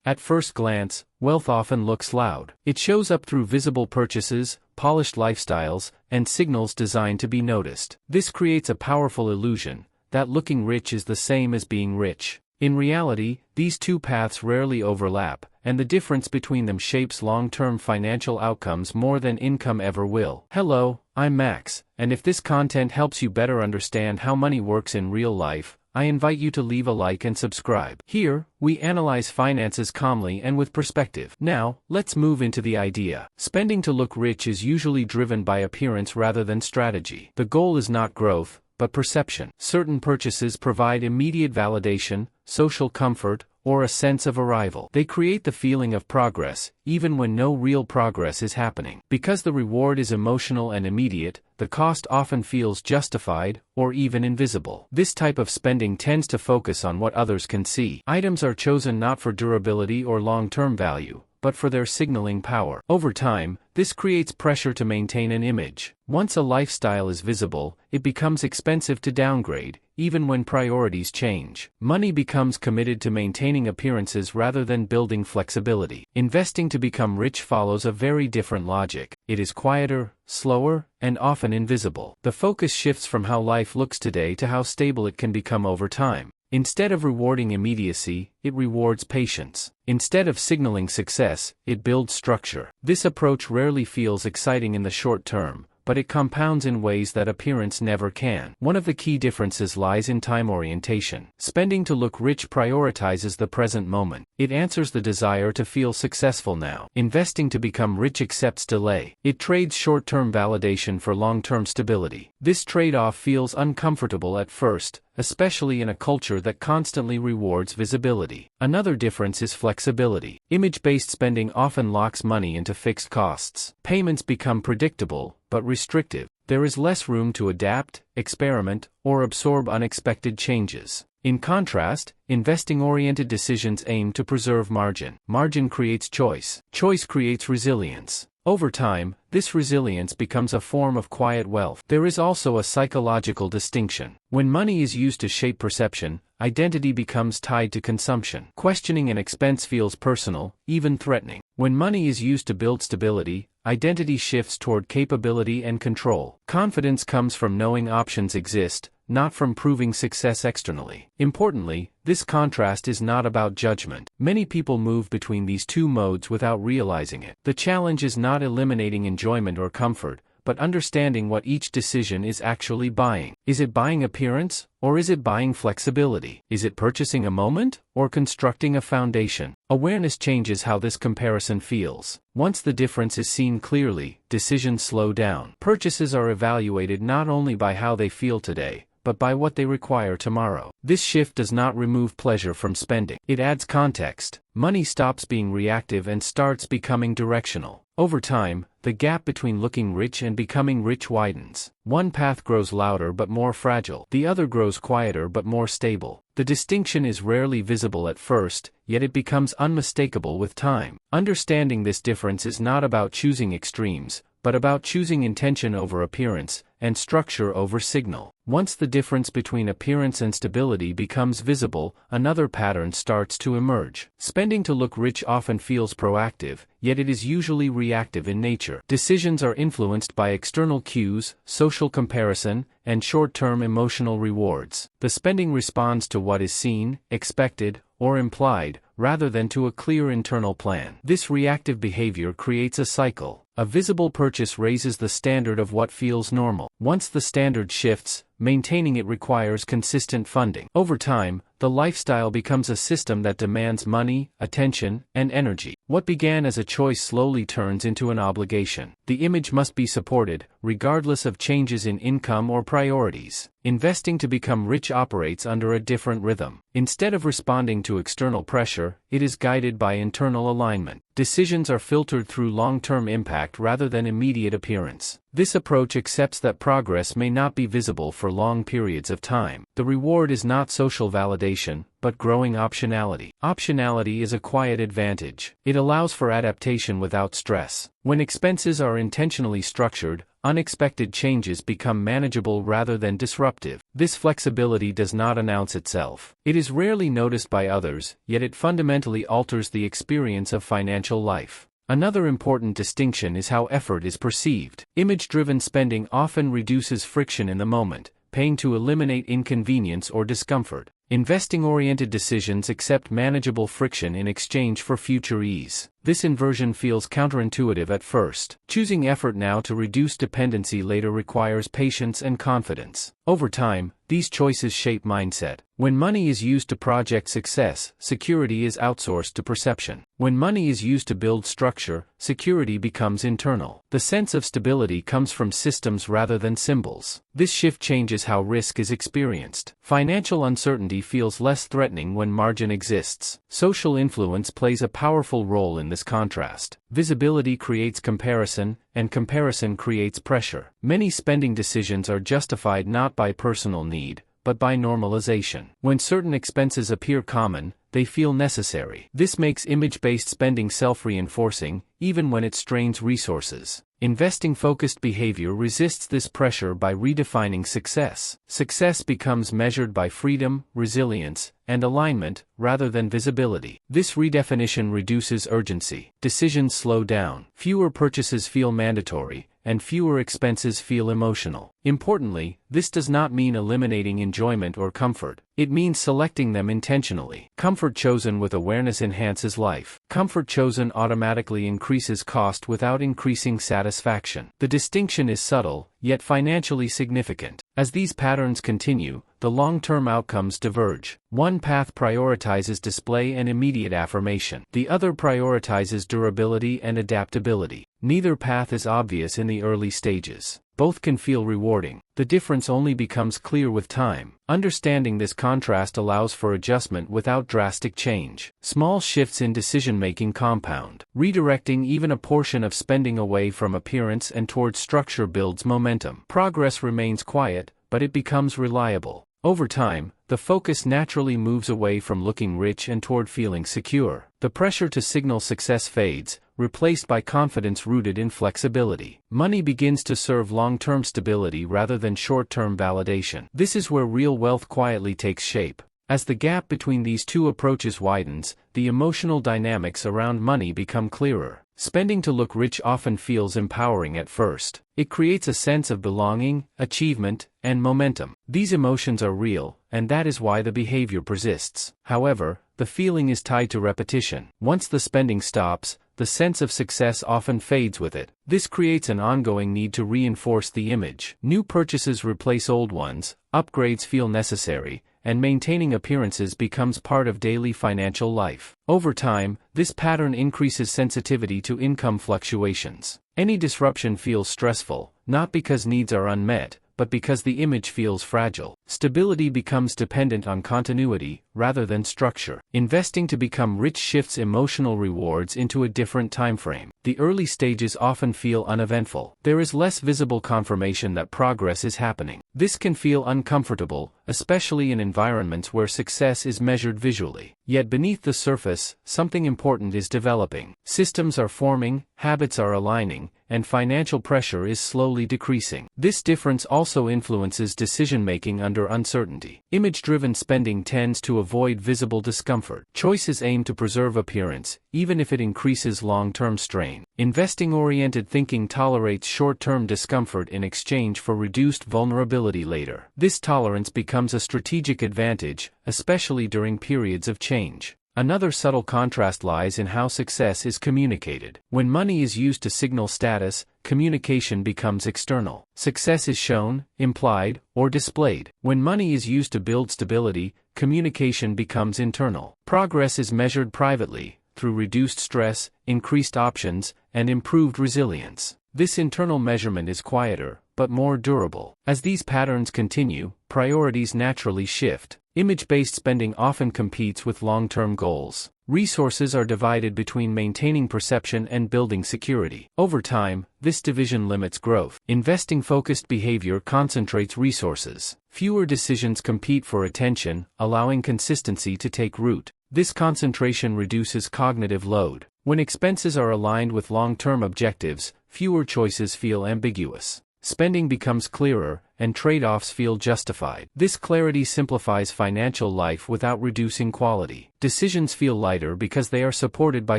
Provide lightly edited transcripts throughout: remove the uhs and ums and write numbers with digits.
At first glance, wealth often looks loud. It shows up through visible purchases, polished lifestyles, and signals designed to be noticed. This creates a powerful illusion that looking rich is the same as being rich. In reality, these two paths rarely overlap, and the difference between them shapes long-term financial outcomes more than income ever will. Hello, I'm Max, and if this content helps you better understand how money works in real life, I invite you to leave a like and subscribe. Here, we analyze finances calmly and with perspective. Now, let's move into the idea. Spending to look rich is usually driven by appearance rather than strategy. The goal is not growth, but perception. Certain purchases provide immediate validation, social comfort, or a sense of arrival. They create the feeling of progress, even when no real progress is happening. Because the reward is emotional and immediate, the cost often feels justified, or even invisible. This type of spending tends to focus on what others can see. Items are chosen not for durability or long-term value, but for their signaling power. Over time, this creates pressure to maintain an image. Once a lifestyle is visible, it becomes expensive to downgrade, even when priorities change. Money becomes committed to maintaining appearances rather than building flexibility. Investing to become rich follows a very different logic. It is quieter, slower, and often invisible. The focus shifts from how life looks today to how stable it can become over time. Instead of rewarding immediacy, it rewards patience. Instead of signaling success, it builds structure. This approach rarely feels exciting in the short term, but it compounds in ways that appearance never can. One of the key differences lies in time orientation. Spending to look rich prioritizes the present moment. It answers the desire to feel successful now. Investing to become rich accepts delay. It trades short-term validation for long-term stability. This trade-off feels uncomfortable at first, especially in a culture that constantly rewards visibility. Another difference is flexibility. Image-based spending often locks money into fixed costs. Payments become predictable, but restrictive. There is less room to adapt, experiment, or absorb unexpected changes. In contrast, investing-oriented decisions aim to preserve margin. Margin creates choice. Choice creates resilience. Over time, this resilience becomes a form of quiet wealth. There is also a psychological distinction. When money is used to shape perception, identity becomes tied to consumption. Questioning an expense feels personal, even threatening. When money is used to build stability, identity shifts toward capability and control. Confidence comes from knowing options exist, not from proving success externally. Importantly, this contrast is not about judgment. Many people move between these two modes without realizing it. The challenge is not eliminating enjoyment or comfort, but understanding what each decision is actually buying. Is it buying appearance, or is it buying flexibility? Is it purchasing a moment, or constructing a foundation? Awareness changes how this comparison feels. Once the difference is seen clearly, decisions slow down. Purchases are evaluated not only by how they feel today, but by what they require tomorrow. This shift does not remove pleasure from spending. It adds context. Money stops being reactive and starts becoming directional. Over time, the gap between looking rich and becoming rich widens. One path grows louder but more fragile. The other grows quieter but more stable. The distinction is rarely visible at first, yet it becomes unmistakable with time. Understanding this difference is not about choosing extremes, but about choosing intention over appearance, and structure over signal. Once the difference between appearance and stability becomes visible, another pattern starts to emerge. Spending to look rich often feels proactive, yet it is usually reactive in nature. Decisions are influenced by external cues, social comparison, and short-term emotional rewards. The spending responds to what is seen, expected, or implied, rather than to a clear internal plan. This reactive behavior creates a cycle. A visible purchase raises the standard of what feels normal. Once the standard shifts, maintaining it requires consistent funding. Over time, the lifestyle becomes a system that demands money, attention, and energy. What began as a choice slowly turns into an obligation. The image must be supported, regardless of changes in income or priorities. Investing to become rich operates under a different rhythm. Instead of responding to external pressure, it is guided by internal alignment. Decisions are filtered through long-term impact rather than immediate appearance. This approach accepts that progress may not be visible for long periods of time. The reward is not social validation, but growing optionality. Optionality is a quiet advantage. It allows for adaptation without stress. When expenses are intentionally structured, unexpected changes become manageable rather than disruptive. This flexibility does not announce itself. It is rarely noticed by others, yet it fundamentally alters the experience of financial life. Another important distinction is how effort is perceived. Image-driven spending often reduces friction in the moment, paying to eliminate inconvenience or discomfort. Investing-oriented decisions accept manageable friction in exchange for future ease. This inversion feels counterintuitive at first. Choosing effort now to reduce dependency later requires patience and confidence. Over time, these choices shape mindset. When money is used to project success, security is outsourced to perception. When money is used to build structure, security becomes internal. The sense of stability comes from systems rather than symbols. This shift changes how risk is experienced. Financial uncertainty feels less threatening when margin exists. Social influence plays a powerful role in this contrast. Visibility creates comparison, and comparison creates pressure. Many spending decisions are justified not by personal need, but by normalization. When certain expenses appear common, they feel necessary. This makes image-based spending self-reinforcing, even when it strains resources. Investing-focused behavior resists this pressure by redefining success. Success becomes measured by freedom, resilience, and alignment, rather than visibility. This redefinition reduces urgency. Decisions slow down. Fewer purchases feel mandatory, and fewer expenses feel emotional. Importantly, this does not mean eliminating enjoyment or comfort. It means selecting them intentionally. Comfort chosen with awareness enhances life. Comfort chosen automatically increases cost without increasing satisfaction. The distinction is subtle, yet financially significant. As these patterns continue, the long-term outcomes diverge. One path prioritizes display and immediate affirmation. The other prioritizes durability and adaptability. Neither path is obvious in the early stages. Both can feel rewarding. The difference only becomes clear with time. Understanding this contrast allows for adjustment without drastic change. Small shifts in decision-making compound. Redirecting even a portion of spending away from appearance and towards structure builds momentum. Progress remains quiet, but it becomes reliable. Over time, the focus naturally moves away from looking rich and toward feeling secure. The pressure to signal success fades, replaced by confidence rooted in flexibility. Money begins to serve long-term stability rather than short-term validation. This is where real wealth quietly takes shape. As the gap between these two approaches widens, the emotional dynamics around money become clearer. Spending to look rich often feels empowering at first. It creates a sense of belonging, achievement, and momentum. These emotions are real, and that is why the behavior persists. However, the feeling is tied to repetition. Once the spending stops, the sense of success often fades with it. This creates an ongoing need to reinforce the image. New purchases replace old ones, upgrades feel necessary, and maintaining appearances becomes part of daily financial life. Over time, this pattern increases sensitivity to income fluctuations. Any disruption feels stressful, not because needs are unmet, but because the image feels fragile. Stability becomes dependent on continuity, rather than structure. Investing to become rich shifts emotional rewards into a different timeframe. The early stages often feel uneventful. There is less visible confirmation that progress is happening. This can feel uncomfortable, especially in environments where success is measured visually. Yet beneath the surface, something important is developing. Systems are forming, habits are aligning, and financial pressure is slowly decreasing. This difference also influences decision-making under uncertainty. Image-driven spending tends to avoid visible discomfort. Choices aim to preserve appearance, even if it increases long-term strain. Investing-oriented thinking tolerates short-term discomfort in exchange for reduced vulnerability later. This tolerance becomes a strategic advantage, especially during periods of change. Another subtle contrast lies in how success is communicated. When money is used to signal status, communication becomes external. Success is shown, implied, or displayed. When money is used to build stability, communication becomes internal. Progress is measured privately, through reduced stress, increased options, and improved resilience. This internal measurement is quieter, but more durable. As these patterns continue, priorities naturally shift. Image-based spending often competes with long-term goals. Resources are divided between maintaining perception and building security. Over time, this division limits growth. Investing-focused behavior concentrates resources. Fewer decisions compete for attention, allowing consistency to take root. This concentration reduces cognitive load. When expenses are aligned with long-term objectives, fewer choices feel ambiguous. spending becomes clearer, and trade-offs feel justified. This clarity simplifies financial life without reducing quality. Decisions feel lighter because they are supported by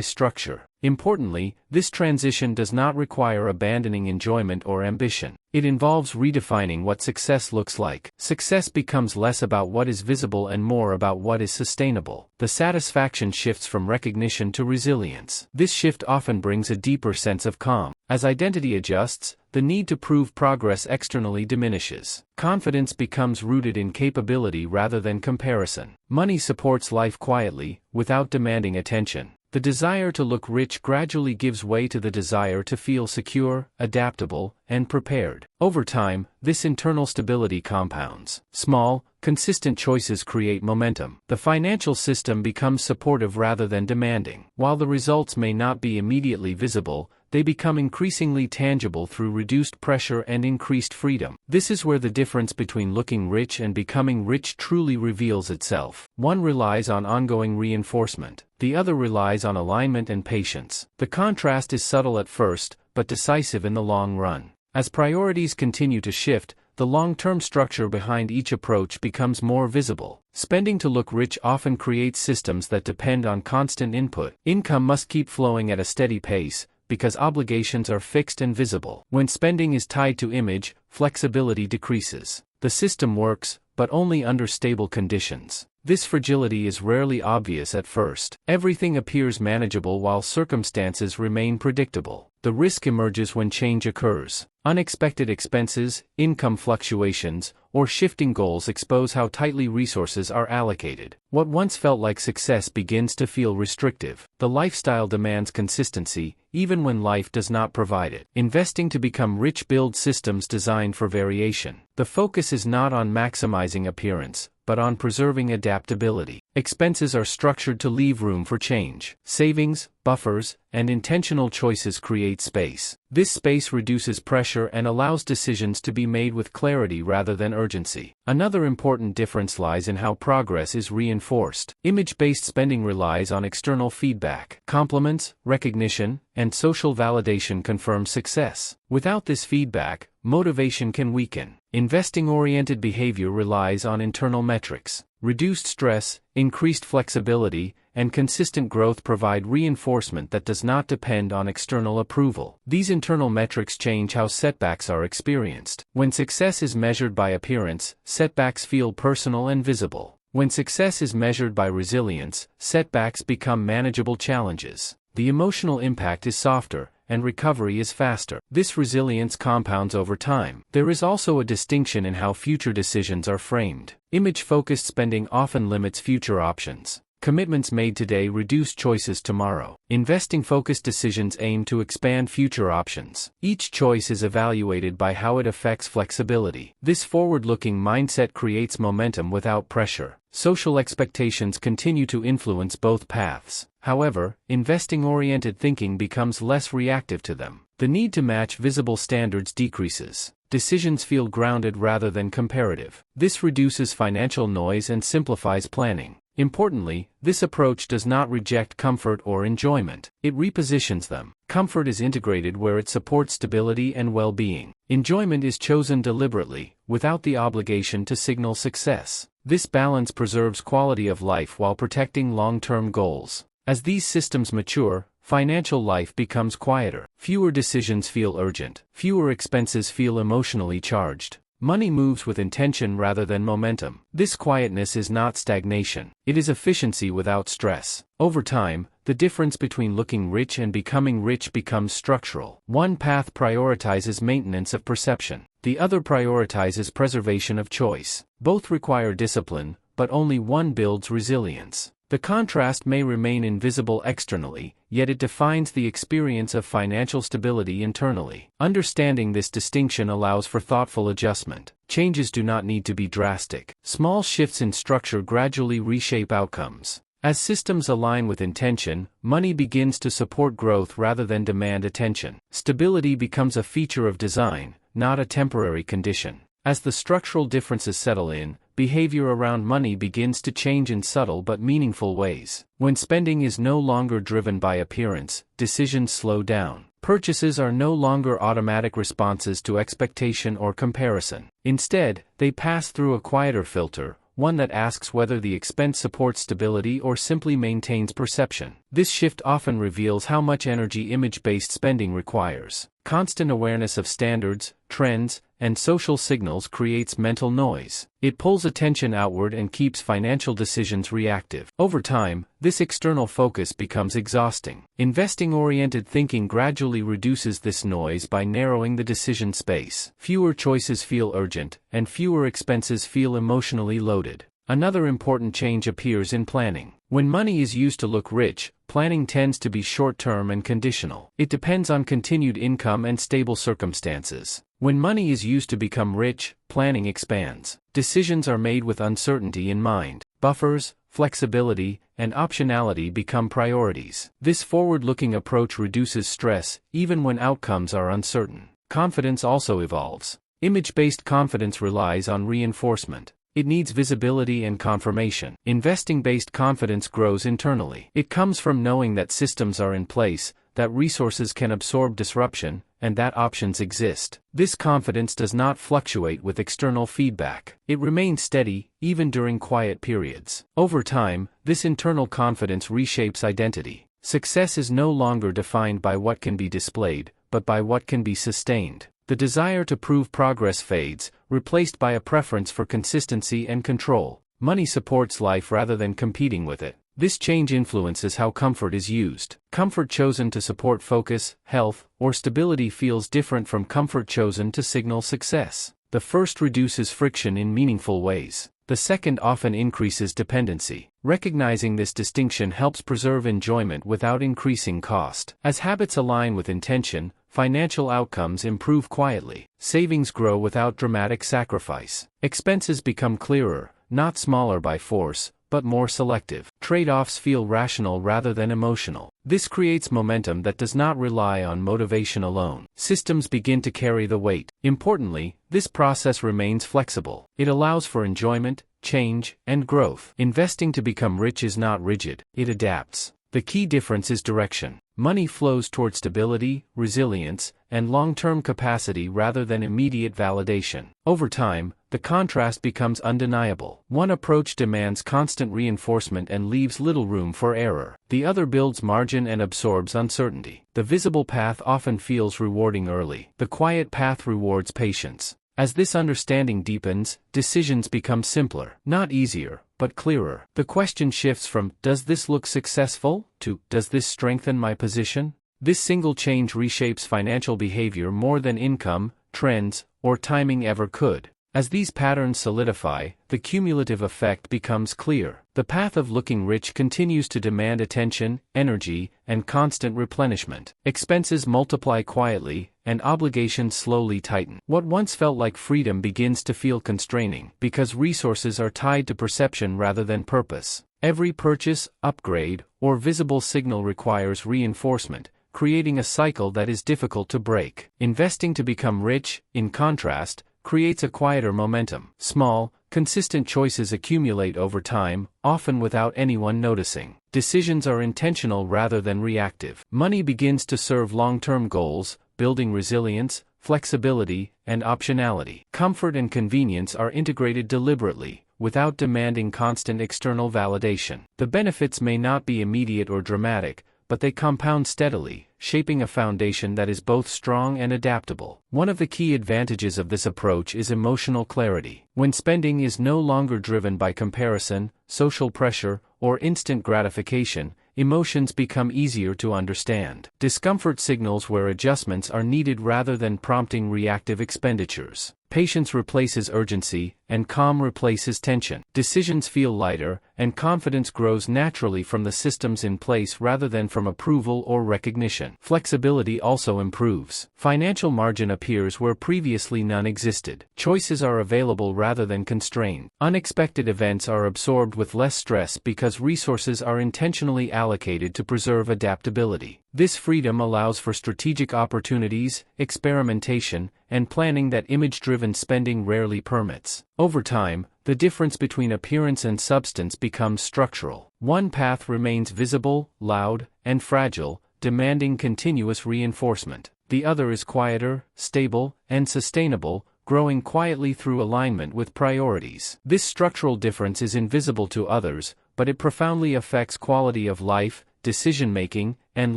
structure. Importantly, this transition does not require abandoning enjoyment or ambition. It involves redefining what success looks like. Success becomes less about what is visible and more about what is sustainable. The satisfaction shifts from recognition to resilience. This shift often brings a deeper sense of calm. As identity adjusts, the need to prove progress externally diminishes. Confidence becomes rooted in capability rather than comparison. Money supports life quietly, without demanding attention. The desire to look rich gradually gives way to the desire to feel secure, adaptable, and prepared. Over time, this internal stability compounds. Small, consistent choices create momentum. The financial system becomes supportive rather than demanding. While the results may not be immediately visible, they become increasingly tangible through reduced pressure and increased freedom. This is where the difference between looking rich and becoming rich truly reveals itself. One relies on ongoing reinforcement. The other relies on alignment and patience. The contrast is subtle at first, but decisive in the long run. As priorities continue to shift, the long-term structure behind each approach becomes more visible. Spending to look rich often creates systems that depend on constant input. Income must keep flowing at a steady pace, because obligations are fixed and visible. When spending is tied to image, flexibility decreases. The system works, but only under stable conditions. This fragility is rarely obvious at first. Everything appears manageable while circumstances remain predictable. The risk emerges when change occurs. Unexpected expenses, income fluctuations, or shifting goals expose how tightly resources are allocated. What once felt like success begins to feel restrictive. The lifestyle demands consistency, even when life does not provide it. Investing to become rich builds systems designed for variation. The focus is not on maximizing appearance, but on preserving adaptability. Expenses are structured to leave room for change. Savings, buffers, and intentional choices create space. This space reduces pressure and allows decisions to be made with clarity rather than urgency. Another important difference lies in how progress is reinforced. Image-based spending relies on external feedback. Compliments, recognition, and social validation confirm success. Without this feedback, motivation can weaken. Investing-oriented behavior relies on internal metrics. Reduced stress, increased flexibility, and consistent growth provide reinforcement that does not depend on external approval. These internal metrics change how setbacks are experienced. When success is measured by appearance, setbacks feel personal and visible. When success is measured by resilience, setbacks become manageable challenges. The emotional impact is softer, and recovery is faster. This resilience compounds over time. There is also a distinction in how future decisions are framed. Image-focused spending often limits future options. Commitments made today reduce choices tomorrow. Investing-focused decisions aim to expand future options. Each choice is evaluated by how it affects flexibility. This forward-looking mindset creates momentum without pressure. Social expectations continue to influence both paths. However, investing-oriented thinking becomes less reactive to them. The need to match visible standards decreases. Decisions feel grounded rather than comparative. This reduces financial noise and simplifies planning. Importantly, this approach does not reject comfort or enjoyment. It repositions them. Comfort is integrated where it supports stability and well-being. Enjoyment is chosen deliberately, without the obligation to signal success. This balance preserves quality of life while protecting long-term goals. As these systems mature, financial life becomes quieter. Fewer decisions feel urgent. Fewer expenses feel emotionally charged. Money moves with intention rather than momentum. This quietness is not stagnation. It is efficiency without stress. Over time, the difference between looking rich and becoming rich becomes structural. One path prioritizes maintenance of perception. The other prioritizes preservation of choice. Both require discipline, but only one builds resilience. The contrast may remain invisible externally, yet it defines the experience of financial stability internally. Understanding this distinction allows for thoughtful adjustment. Changes do not need to be drastic. Small shifts in structure gradually reshape outcomes. As systems align with intention, money begins to support growth rather than demand attention. Stability becomes a feature of design, not a temporary condition. As the structural differences settle in, behavior around money begins to change in subtle but meaningful ways. When spending is no longer driven by appearance, decisions slow down. Purchases are no longer automatic responses to expectation or comparison. Instead, they pass through a quieter filter, one that asks whether the expense supports stability or simply maintains perception. This shift often reveals how much energy image-based spending requires. Constant awareness of standards, trends, and social signals creates mental noise. It pulls attention outward and keeps financial decisions reactive. Over time, this external focus becomes exhausting. Investing-oriented thinking gradually reduces this noise by narrowing the decision space. Fewer choices feel urgent, and fewer expenses feel emotionally loaded. Another important change appears in planning. When money is used to look rich, planning tends to be short-term and conditional. It depends on continued income and stable circumstances. When money is used to become rich, planning expands. Decisions are made with uncertainty in mind. Buffers, flexibility, and optionality become priorities. This forward-looking approach reduces stress, even when outcomes are uncertain. Confidence also evolves. Image-based confidence relies on reinforcement. It needs visibility and confirmation. Investing-based confidence grows internally. It comes from knowing that systems are in place, that resources can absorb disruption, and that options exist. This confidence does not fluctuate with external feedback. It remains steady, even during quiet periods. Over time, this internal confidence reshapes identity. Success is no longer defined by what can be displayed, but by what can be sustained. The desire to prove progress fades, replaced by a preference for consistency and control. Money supports life rather than competing with it. This change influences how comfort is used. Comfort chosen to support focus, health, or stability feels different from comfort chosen to signal success. The first reduces friction in meaningful ways. The second often increases dependency. Recognizing this distinction helps preserve enjoyment without increasing cost. As habits align with intention, financial outcomes improve quietly. Savings grow without dramatic sacrifice. Expenses become clearer, not smaller by force, but more selective. Trade-offs feel rational rather than emotional. This creates momentum that does not rely on motivation alone. Systems begin to carry the weight. Importantly, this process remains flexible. It allows for enjoyment, change, and growth. Investing to become rich is not rigid, it adapts. The key difference is direction. Money flows toward stability, resilience, and long-term capacity rather than immediate validation. Over time, the contrast becomes undeniable. One approach demands constant reinforcement and leaves little room for error. The other builds margin and absorbs uncertainty. The visible path often feels rewarding early. The quiet path rewards patience. As this understanding deepens, decisions become simpler, not easier, but clearer. The question shifts from, "Does this look successful?" to, "Does this strengthen my position?" This single change reshapes financial behavior more than income, trends, or timing ever could. As these patterns solidify, the cumulative effect becomes clear. The path of looking rich continues to demand attention, energy, and constant replenishment. Expenses multiply quietly, and obligations slowly tighten. What once felt like freedom begins to feel constraining, because resources are tied to perception rather than purpose. Every purchase, upgrade, or visible signal requires reinforcement, creating a cycle that is difficult to break. Investing to become rich, in contrast, creates a quieter momentum. Small, consistent choices accumulate over time, often without anyone noticing. Decisions are intentional rather than reactive. Money begins to serve long-term goals, building resilience, flexibility, and optionality. Comfort and convenience are integrated deliberately, without demanding constant external validation. The benefits may not be immediate or dramatic, but they compound steadily, shaping a foundation that is both strong and adaptable. One of the key advantages of this approach is emotional clarity. When spending is no longer driven by comparison, social pressure, or instant gratification, emotions become easier to understand. Discomfort signals where adjustments are needed rather than prompting reactive expenditures. Patience replaces urgency, and calm replaces tension. Decisions feel lighter, and confidence grows naturally from the systems in place rather than from approval or recognition. Flexibility also improves. Financial margin appears where previously none existed. Choices are available rather than constrained. Unexpected events are absorbed with less stress because resources are intentionally allocated to preserve adaptability. This freedom allows for strategic opportunities, experimentation, and planning that image-driven spending rarely permits. Over time, the difference between appearance and substance becomes structural. One path remains visible, loud, and fragile, demanding continuous reinforcement. The other is quieter, stable, and sustainable, growing quietly through alignment with priorities. This structural difference is invisible to others, but it profoundly affects quality of life, decision-making, and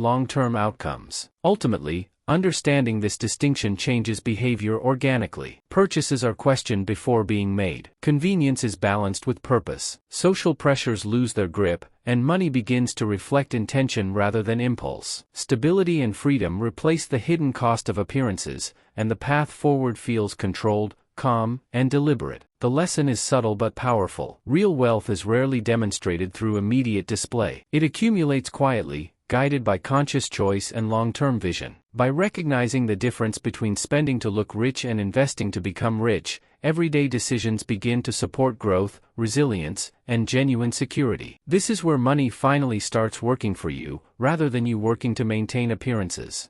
long-term outcomes. Ultimately, understanding this distinction changes behavior organically. Purchases are questioned before being made. Convenience is balanced with purpose. Social pressures lose their grip, and money begins to reflect intention rather than impulse. Stability and freedom replace the hidden cost of appearances, and the path forward feels controlled, calm, and deliberate. The lesson is subtle but powerful. Real wealth is rarely demonstrated through immediate display. It accumulates quietly, guided by conscious choice and long-term vision. By recognizing the difference between spending to look rich and investing to become rich, everyday decisions begin to support growth, resilience, and genuine security. This is where money finally starts working for you, rather than you working to maintain appearances.